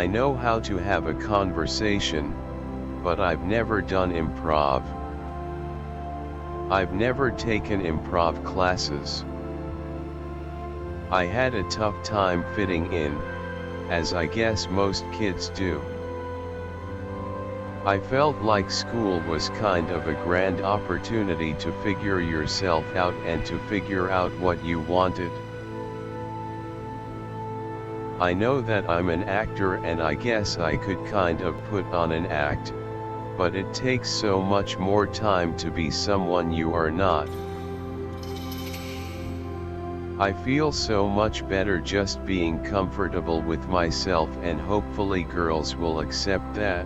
I know how to have a conversation, but I've never done improv. I've never taken improv classes. I had a tough time fitting in, as I guess most kids do. I felt like school was kind of a grand opportunity to figure yourself out and to figure out what you wanted. I know that I'm an actor and I guess I could kind of put on an act, but it takes so much more time to be someone you are not. I feel so much better just being comfortable with myself, and hopefully girls will accept that.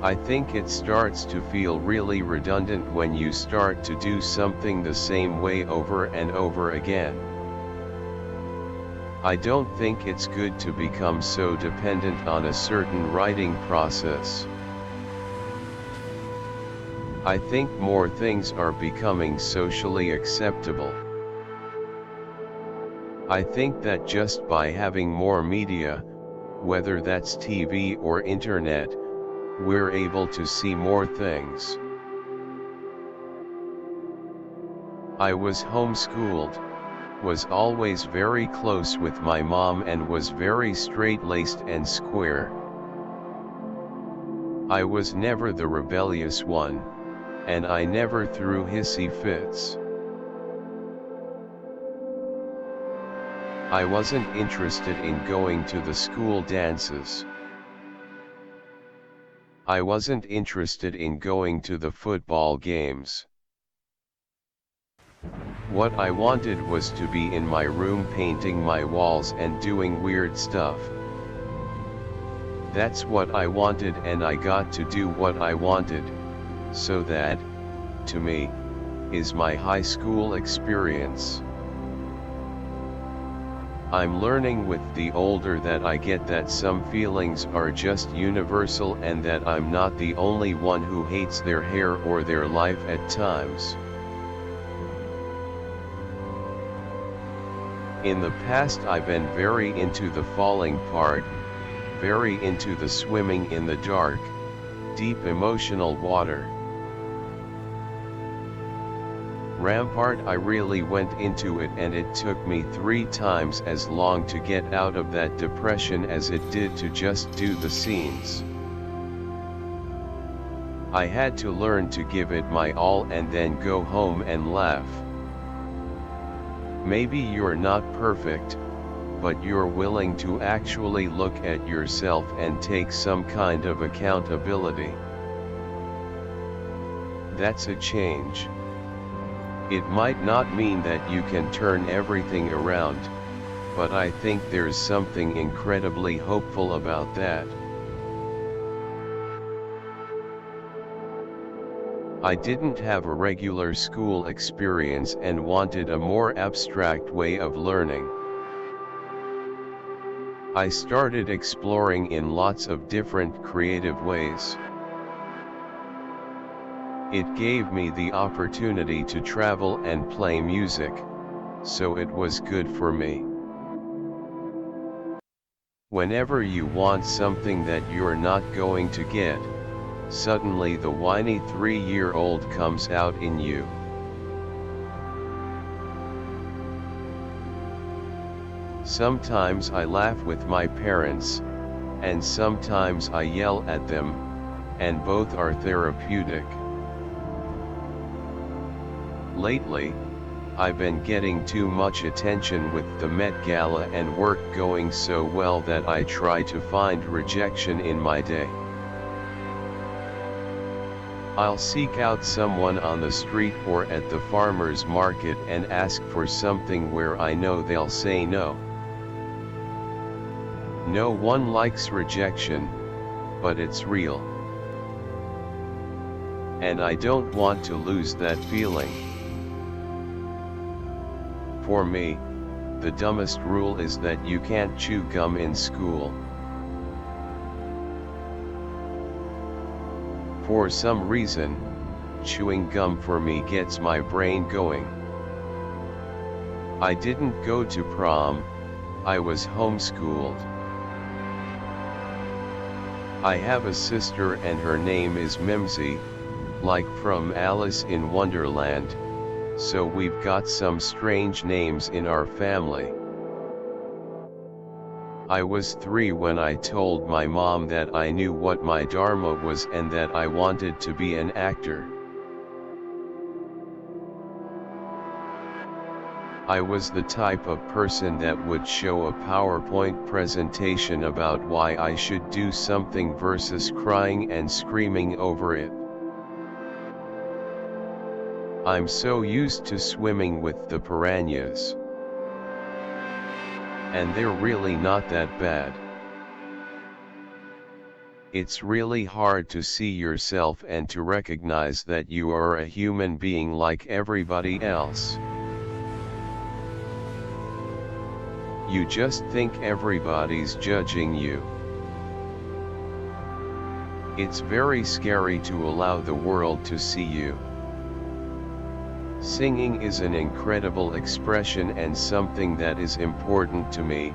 I think it starts to feel really redundant when you start to do something the same way over and over again. I don't think it's good to become so dependent on a certain writing process. I think more things are becoming socially acceptable. I think that just by having more media, whether that's TV or internet, we're able to see more things. I was homeschooled, was always very close with my mom, and was very straight-laced and square. I was never the rebellious one, and I never threw hissy fits. I wasn't interested in going to the school dances. I wasn't interested in going to the football games. What I wanted was to be in my room painting my walls and doing weird stuff. That's what I wanted, and I got to do what I wanted. So that, to me, is my high school experience. I'm learning with the older that I get that some feelings are just universal and that I'm not the only one who hates their hair or their life at times. In the past I've been very into the falling part, very into the swimming in the dark, deep emotional water. Rampart, I really went into it, and it took me 3 times as long to get out of that depression as it did to just do the scenes. I had to learn to give it my all and then go home and laugh. Maybe you're not perfect, but you're willing to actually look at yourself and take some kind of accountability. That's a change. It might not mean that you can turn everything around, but I think there's something incredibly hopeful about that. I didn't have a regular school experience and wanted a more abstract way of learning. I started exploring in lots of different creative ways. It gave me the opportunity to travel and play music, so it was good for me. Whenever you want something that you're not going to get, suddenly the whiny 3-year-old comes out in you. Sometimes I laugh with my parents, and sometimes I yell at them, and both are therapeutic. Lately, I've been getting too much attention with the Met Gala and work going so well that I try to find rejection in my day. I'll seek out someone on the street or at the farmer's market and ask for something where I know they'll say no. No one likes rejection, but it's real. And I don't want to lose that feeling. For me, the dumbest rule is that you can't chew gum in school. For some reason, chewing gum for me gets my brain going. I didn't go to prom, I was homeschooled. I have a sister and her name is Mimsy, like from Alice in Wonderland, so we've got some strange names in our family. I was 3 when I told my mom that I knew what my dharma was and that I wanted to be an actor. I was the type of person that would show a PowerPoint presentation about why I should do something versus crying and screaming over it. I'm so used to swimming with the piranhas. And they're really not that bad. It's really hard to see yourself and to recognize that you are a human being like everybody else. You just think everybody's judging you. It's very scary to allow the world to see you. Singing is an incredible expression and something that is important to me,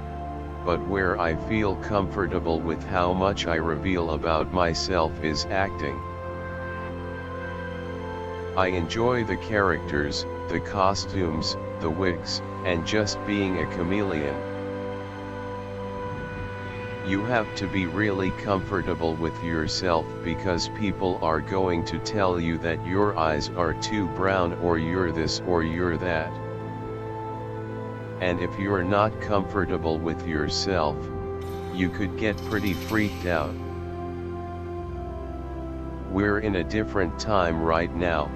but where I feel comfortable with how much I reveal about myself is acting. I enjoy the characters, the costumes, the wigs, and just being a chameleon. You have to be really comfortable with yourself because people are going to tell you that your eyes are too brown or you're this or you're that. And if you're not comfortable with yourself, you could get pretty freaked out. We're in a different time right now,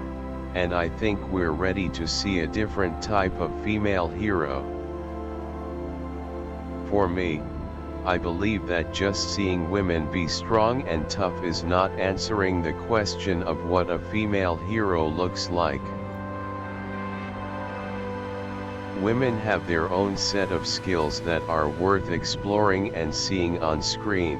and I think we're ready to see a different type of female hero. For me, I believe that just seeing women be strong and tough is not answering the question of what a female hero looks like. Women have their own set of skills that are worth exploring and seeing on screen.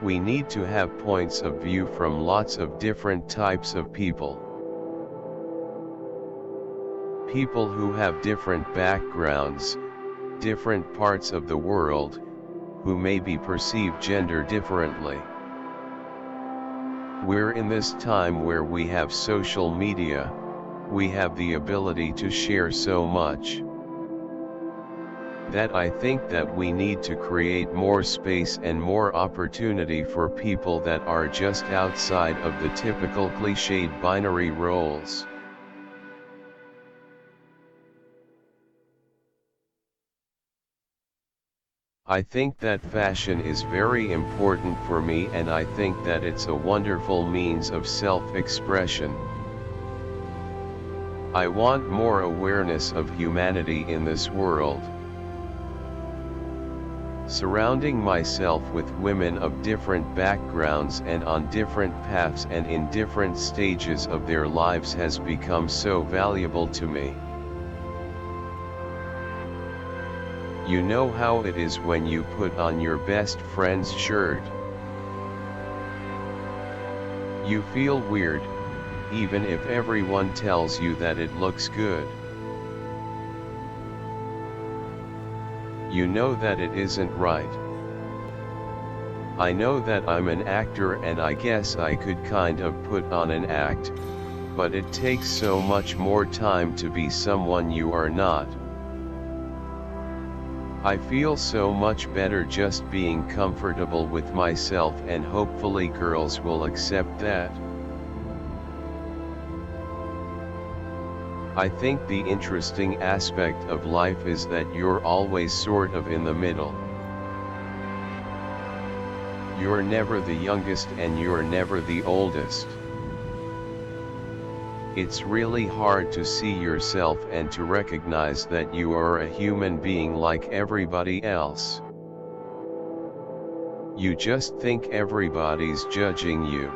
We need to have points of view from lots of different types of people. People who have different backgrounds, different parts of the world, who maybe perceive gender differently. We're in this time where we have social media, we have the ability to share so much. That I think that we need to create more space and more opportunity for people that are just outside of the typical cliched binary roles. I think that fashion is very important for me, and I think that it's a wonderful means of self-expression. I want more awareness of humanity in this world. Surrounding myself with women of different backgrounds and on different paths and in different stages of their lives has become so valuable to me. You know how it is when you put on your best friend's shirt. You feel weird, even if everyone tells you that it looks good. You know that it isn't right. I know that I'm an actor and I guess I could kind of put on an act, but it takes so much more time to be someone you are not. I feel so much better just being comfortable with myself, and hopefully girls will accept that. I think the interesting aspect of life is that you're always sort of in the middle. You're never the youngest and you're never the oldest. It's really hard to see yourself and to recognize that you are a human being like everybody else. You just think everybody's judging you.